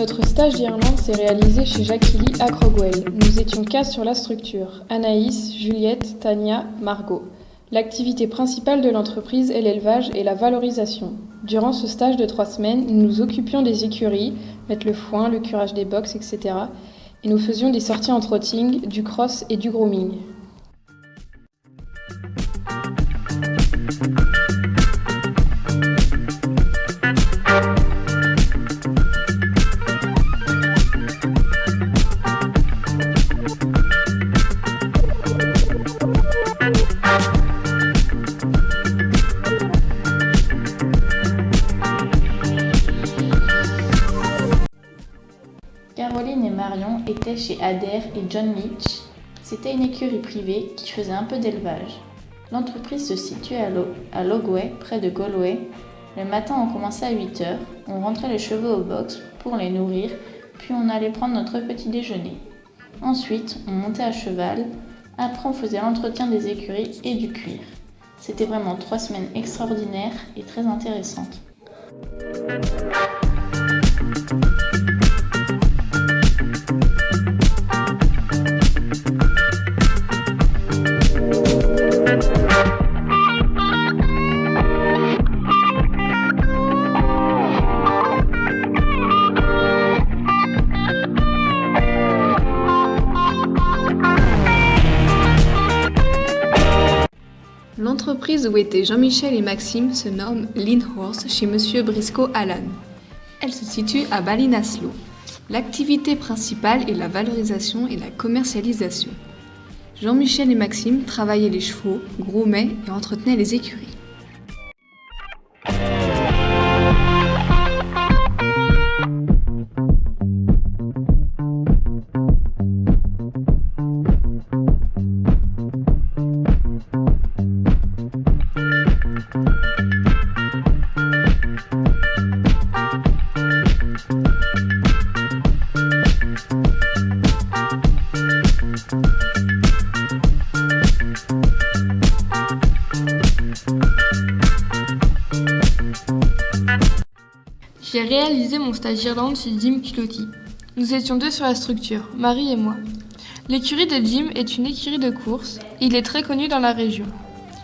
Notre stage d'Irlande s'est réalisé chez Jacqueline à Crogwell. Nous étions 4 sur la structure: Anaïs, Juliette, Tania, Margot. L'activité principale de l'entreprise est l'élevage et la valorisation. Durant ce stage de 3 semaines, nous nous occupions des écuries, mettre le foin, le curage des box, etc. Et nous faisions des sorties en trotting, du cross et du grooming. Caroline et Marion étaient chez Adair et John Leach. C'était une écurie privée qui faisait un peu d'élevage. L'entreprise se situait à Logway, près de Galway. Le matin, on commençait à 8h, on rentrait les chevaux au box pour les nourrir, puis on allait prendre notre petit déjeuner. Ensuite, on montait à cheval. Après, on faisait l'entretien des écuries et du cuir. C'était vraiment 3 semaines extraordinaires et très intéressantes. L'entreprise où étaient Jean-Michel et Maxime se nomme Lindhorst chez Monsieur Briscoe Allan. Elle se situe à Ballinasloe. L'activité principale est la valorisation et la commercialisation. Jean-Michel et Maxime travaillaient les chevaux, groomaient et entretenaient les écuries. J'ai réalisé mon stage d'Irlande chez Jim Culotty. Nous étions 2 sur la structure, Marie et moi. L'écurie de Jim est une écurie de course et il est très connu dans la région.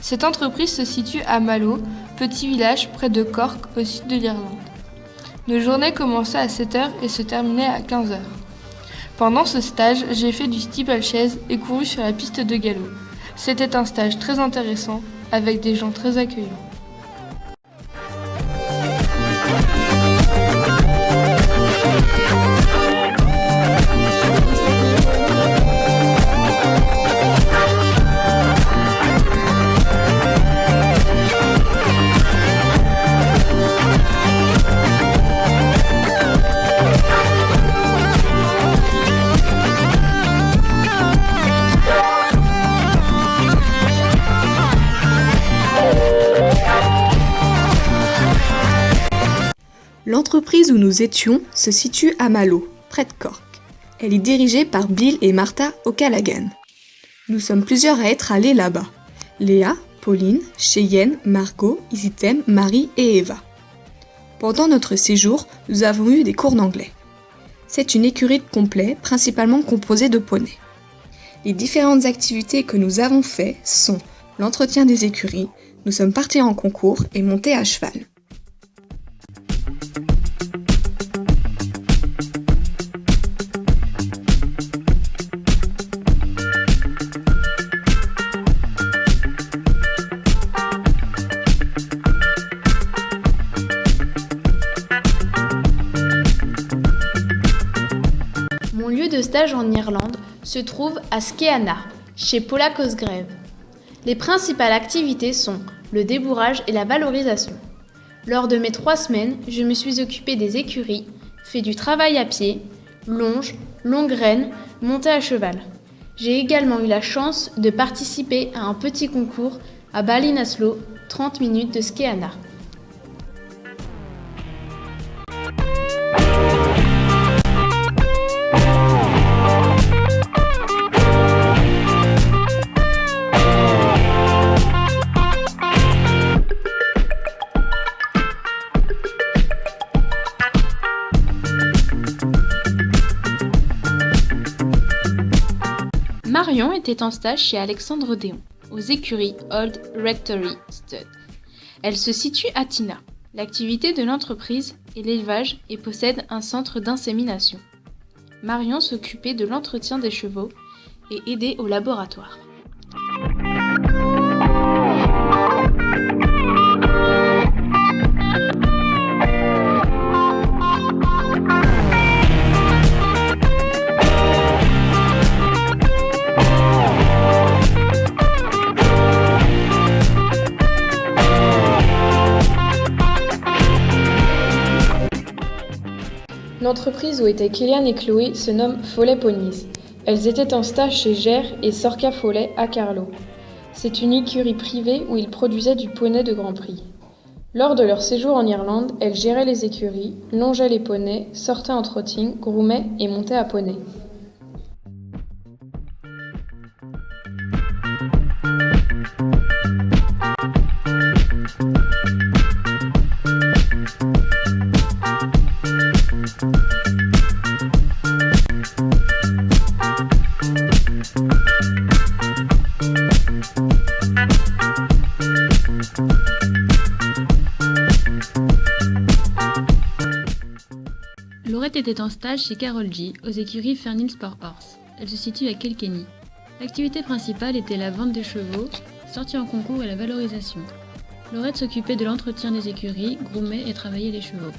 Cette entreprise se situe à Mallow, petit village près de Cork au sud de l'Irlande. Nos journées commençaient à 7h et se terminaient à 15h. Pendant ce stage, j'ai fait du steeplechase et couru sur la piste de galop. C'était un stage très intéressant avec des gens très accueillants. L'entreprise où nous étions se situe à Mallow, près de Cork. Elle est dirigée par Bill et Martha O'Callaghan. Nous sommes plusieurs à être allés là-bas. Léa, Pauline, Cheyenne, Margot, Isitem, Marie et Eva. Pendant notre séjour, nous avons eu des cours d'anglais. C'est une écurie de complet, principalement composée de poneys. Les différentes activités que nous avons faites sont l'entretien des écuries, nous sommes partis en concours et montés à cheval. Mon lieu de stage en Irlande se trouve à Skeana, chez Paula Cosgrave. Les principales activités sont le débourrage et la valorisation. Lors de mes 3 semaines, je me suis occupée des écuries, fait du travail à pied, longe, longue reine, montée à cheval. J'ai également eu la chance de participer à un petit concours à Ballinasloe, 30 minutes de Skeana. Marion était en stage chez Alexandre Déon, aux écuries Old Rectory Stud. Elle se situe à Tina. L'activité de l'entreprise est l'élevage et possède un centre d'insémination. Marion s'occupait de l'entretien des chevaux et aidait au laboratoire. L'entreprise où étaient Kéliane et Chloé se nomme Follet Ponies. Elles étaient en stage chez Gère et Sorka Follet à Carlo. C'est une écurie privée où ils produisaient du poney de Grand Prix. Lors de leur séjour en Irlande, elles géraient les écuries, longeaient les poneys, sortaient en trotting, groomaient et montaient à poney. Laurette était en stage chez Carol G aux écuries Fernhill Sport Horse. Elle se situe à Kilkenny. L'activité principale était la vente des chevaux, sortie en concours et la valorisation. Laurette s'occupait de l'entretien des écuries, groomait et travaillait les chevaux.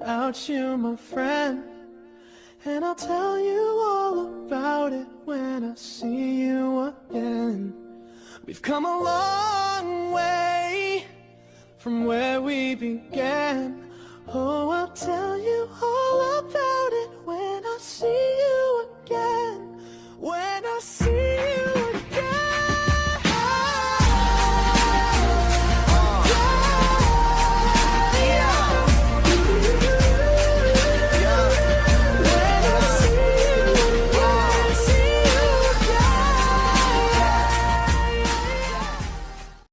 without you, my friend. And I'll tell you all about it when I see you again. We've come a long way from where we began. Oh, When I see